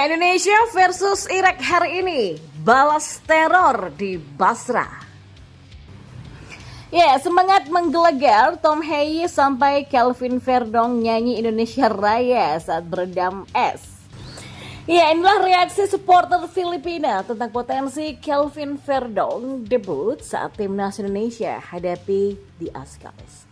Ya, Indonesia versus Irak hari ini balas teror di Basrah. Ya, semangat menggelegar Tom Haye sampai Kelvin Verdong nyanyi Indonesia Raya saat beredam es. Ya, inilah reaksi supporter Filipina tentang potensi Kelvin Verdong debut saat timnas Indonesia hadapi di Azkals.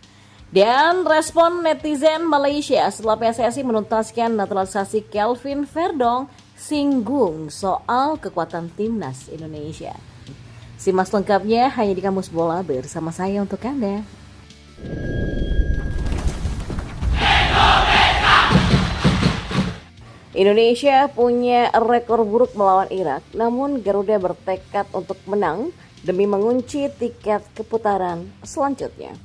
Dan respon netizen Malaysia setelah PSSI menuntaskan naturalisasi Kelvin Verdong singgung soal kekuatan timnas Indonesia. Simak lengkapnya hanya di Kamus Bola bersama saya untuk Anda. Indonesia punya rekor buruk melawan Irak, namun Garuda bertekad untuk menang demi mengunci tiket keputaran selanjutnya.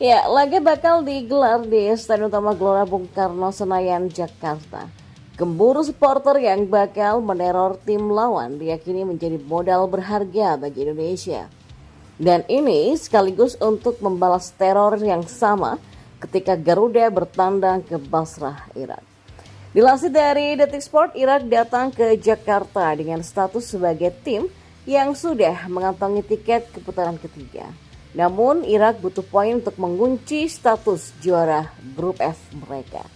Ya, laga bakal digelar di Stadion Utama Gelora Bung Karno, Senayan, Jakarta. Gemburu supporter yang bakal meneror tim lawan diyakini menjadi modal berharga bagi Indonesia. Dan ini sekaligus untuk membalas teror yang sama ketika Garuda bertandang ke Basrah, Irak. Dilansir dari Detik Sport, Irak datang ke Jakarta dengan status sebagai tim yang sudah mengantongi tiket ke putaran ketiga. Namun Irak butuh poin untuk mengunci status juara grup F mereka.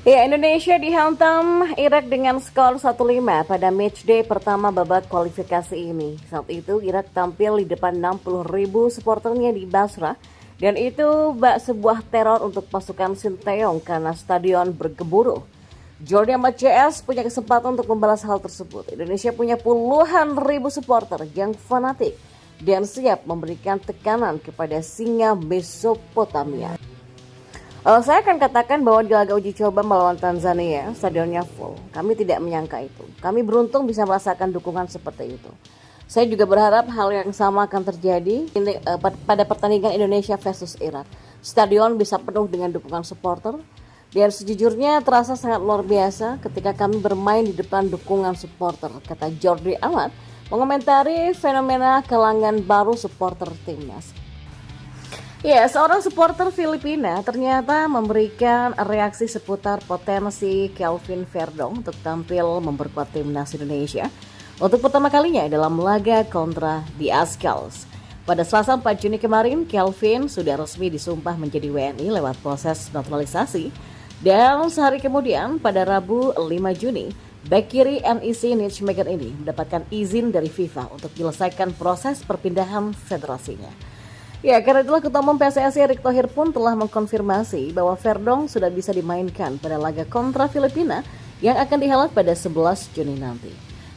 Ya, Indonesia dihantam Irak dengan skor 1-5 pada matchday pertama babak kualifikasi ini. Saat itu Irak tampil di depan 60.000 supporternya di Basrah dan itu sebuah teror untuk pasukan Sinteyong karena stadion bergemuruh. Jordi Amat JS punya kesempatan untuk membalas hal tersebut. Indonesia punya puluhan ribu supporter yang fanatik dan siap memberikan tekanan kepada singa Mesopotamia. Saya akan katakan bahwa di laga uji coba melawan Tanzania, stadionnya full. Kami tidak menyangka itu. Kami beruntung bisa merasakan dukungan seperti itu. Saya juga berharap hal yang sama akan terjadi pada pertandingan Indonesia versus Irak. Stadion bisa penuh dengan dukungan supporter. Dan sejujurnya terasa sangat luar biasa ketika kami bermain di depan dukungan supporter, kata Jordi Amat mengomentari fenomena kalangan baru supporter timnas. Ya, seorang supporter Filipina ternyata memberikan reaksi seputar potensi Kelvin Verdong untuk tampil memperkuat timnas Indonesia untuk pertama kalinya dalam laga kontra di Azkals. Pada Selasa 4 Juni kemarin, Kelvin sudah resmi disumpah menjadi WNI lewat proses naturalisasi. Dan sehari kemudian, pada Rabu 5 Juni, bek kiri NEC Nijmegen ini mendapatkan izin dari FIFA untuk menyelesaikan proses perpindahan federasinya. Ya, karena itulah Ketua Umum PSSI Erick Thohir pun telah mengkonfirmasi bahwa Verdong sudah bisa dimainkan pada laga kontra Filipina yang akan dihelat pada 11 Juni nanti.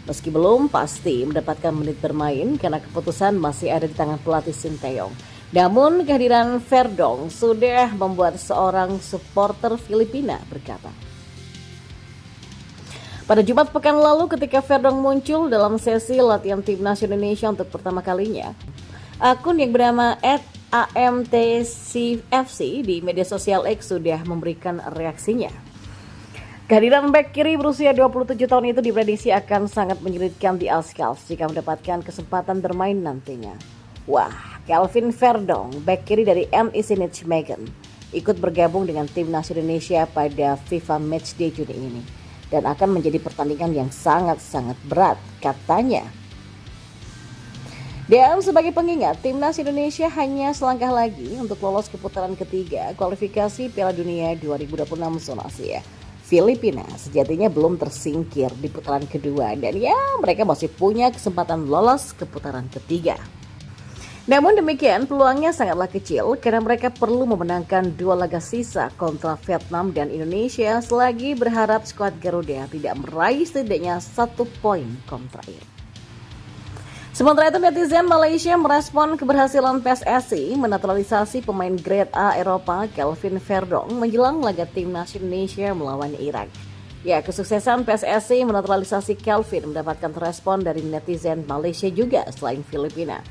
Meski belum pasti mendapatkan menit bermain karena keputusan masih ada di tangan pelatih Sinteyong. Namun kehadiran Verdong sudah membuat seorang supporter Filipina berkata. Pada Jumat pekan lalu ketika Verdong muncul dalam sesi latihan timnas Indonesia untuk pertama kalinya, akun yang bernama @amtcfc di media sosial X sudah memberikan reaksinya. Kehadiran bek kiri berusia 27 tahun itu diprediksi akan sangat menyulitkan di Azkals jika mendapatkan kesempatan bermain nantinya. Wah, Kelvin Verdong, bek kiri dari NEC Nijmegen, ikut bergabung dengan timnas Indonesia pada FIFA Matchday Juni ini. Dan akan menjadi pertandingan yang sangat-sangat berat, katanya. Dan sebagai pengingat, timnas Indonesia hanya selangkah lagi untuk lolos ke putaran ketiga kualifikasi Piala Dunia 2026 zona Asia. Filipina sejatinya belum tersingkir di putaran kedua dan ya mereka masih punya kesempatan lolos ke putaran ketiga. Namun demikian peluangnya sangatlah kecil karena mereka perlu memenangkan 2 laga sisa kontra Vietnam dan Indonesia selagi berharap skuad Garuda tidak meraih setidaknya 1 poin kontra Irak. Sementara itu netizen Malaysia merespon keberhasilan PSSI menaturalisasi pemain grade A Eropa Kelvin Verdong menjelang laga timnas Indonesia melawan Irak. Ya, kesuksesan PSSI menaturalisasi Kelvin mendapatkan respon dari netizen Malaysia juga selain Filipina.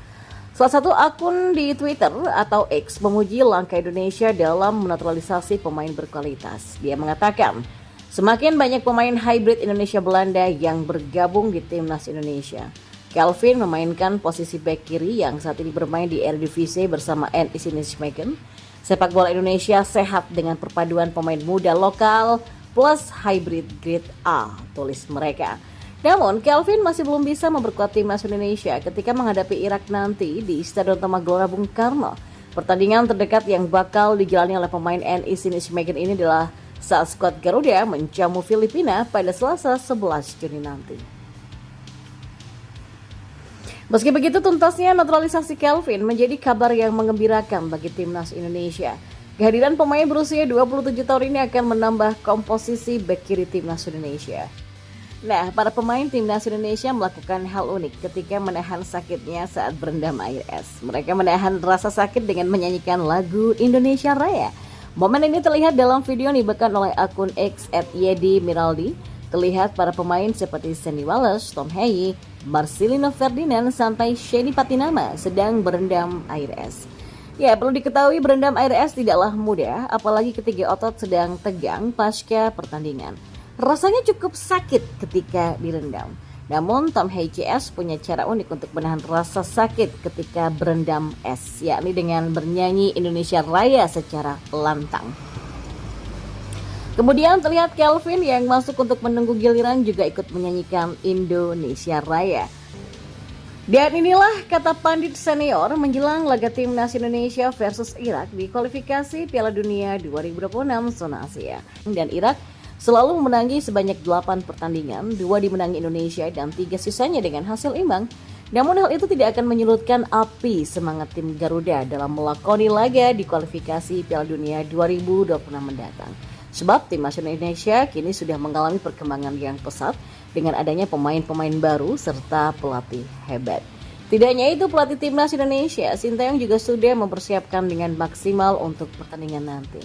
Salah satu akun di Twitter atau X memuji langkah Indonesia dalam menaturalisasi pemain berkualitas. Dia mengatakan, semakin banyak pemain hybrid Indonesia Belanda yang bergabung di timnas Indonesia. Kelvin memainkan posisi bek kiri yang saat ini bermain di Eredivisie bersama NEC Nijmegen. Sepak bola Indonesia sehat dengan perpaduan pemain muda lokal, plus hybrid grade A, tulis mereka. Namun, Kelvin masih belum bisa memperkuat timnas Indonesia ketika menghadapi Irak nanti di Stadion Utama Gelora Bung Karno. Pertandingan terdekat yang bakal dijalani oleh pemain NEC Nijmegen ini adalah saat skuad Garuda menjamu Filipina pada Selasa 11 Juni nanti. Meski begitu, tuntasnya naturalisasi Kelvin menjadi kabar yang mengembirakan bagi timnas Indonesia. Kehadiran pemain berusia 27 tahun ini akan menambah komposisi bek kiri timnas Indonesia. Nah, para pemain timnas Indonesia melakukan hal unik ketika menahan sakitnya saat berendam air es. Mereka menahan rasa sakit dengan menyanyikan lagu Indonesia Raya. Momen ini terlihat dalam video yang dibagikan oleh akun X @yedimiraldi. Terlihat para pemain seperti Sandy Wallace, Tom Haye, Marcelino Ferdinand, sampai Shady Patinama sedang berendam air es. Ya, perlu diketahui berendam air es tidaklah mudah, apalagi ketika otot sedang tegang pasca pertandingan. Rasanya cukup sakit ketika direndam. Namun, Tom Haye CS punya cara unik untuk menahan rasa sakit ketika berendam es, yakni dengan bernyanyi Indonesia Raya secara lantang. Kemudian terlihat Kelvin yang masuk untuk menunggu giliran juga ikut menyanyikan Indonesia Raya. Dan inilah kata pandit senior menjelang laga timnas Indonesia versus Irak di kualifikasi Piala Dunia 2026 zona Asia. Dan Irak selalu memenangi sebanyak 8 pertandingan, 2 dimenangi Indonesia dan 3 sisanya dengan hasil imbang. Namun hal itu tidak akan menyurutkan api semangat tim Garuda dalam melakoni laga di kualifikasi Piala Dunia 2026 mendatang. Sebab timnas Indonesia kini sudah mengalami perkembangan yang pesat dengan adanya pemain-pemain baru serta pelatih hebat. Tidak hanya itu, pelatih timnas Indonesia, Sinteyong juga sudah mempersiapkan dengan maksimal untuk pertandingan nanti.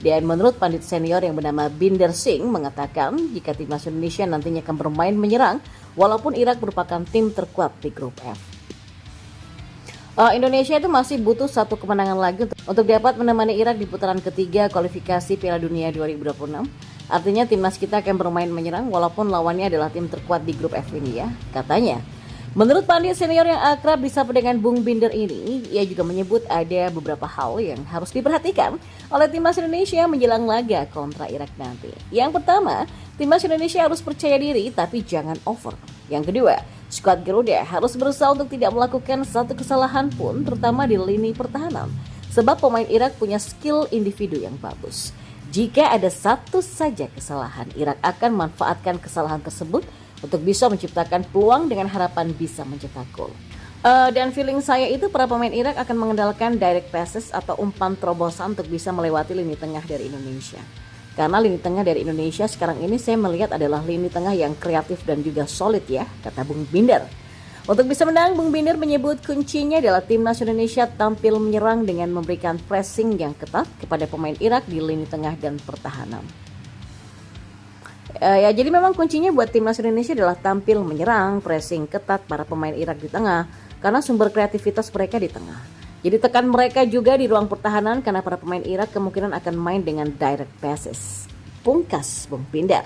Dan menurut pandit senior yang bernama Binder Singh mengatakan jika timnas Indonesia nantinya akan bermain menyerang walaupun Irak merupakan tim terkuat di grup F. Indonesia itu masih butuh 1 kemenangan lagi untuk dapat menemani Irak di putaran ketiga kualifikasi Piala Dunia 2026. Artinya timnas kita akan bermain menyerang walaupun lawannya adalah tim terkuat di grup F ini ya, katanya. Menurut pandit senior yang akrab disapa dengan Bung Binder ini, ia juga menyebut ada beberapa hal yang harus diperhatikan oleh timnas Indonesia menjelang laga kontra Irak nanti. Yang pertama, timnas Indonesia harus percaya diri tapi jangan over. Yang kedua, skuad Garuda harus berusaha untuk tidak melakukan satu kesalahan pun, terutama di lini pertahanan. Sebab pemain Irak punya skill individu yang bagus. Jika ada satu saja kesalahan, Irak akan memanfaatkan kesalahan tersebut untuk bisa menciptakan peluang dengan harapan bisa mencetak gol. Dan feeling saya itu para pemain Irak akan mengandalkan direct passes atau umpan terobosan untuk bisa melewati lini tengah dari Indonesia. Karena lini tengah dari Indonesia sekarang ini saya melihat adalah lini tengah yang kreatif dan juga solid ya, kata Bung Binder. Untuk bisa menang, Bung Binder menyebut kuncinya adalah timnas Indonesia tampil menyerang dengan memberikan pressing yang ketat kepada pemain Irak di lini tengah dan pertahanan. Jadi memang kuncinya buat timnas Indonesia adalah tampil menyerang, pressing ketat para pemain Irak di tengah, karena sumber kreativitas mereka di tengah. Jadi tekan mereka juga di ruang pertahanan karena para pemain Irak kemungkinan akan main dengan direct passes. Pungkas Bung Binder.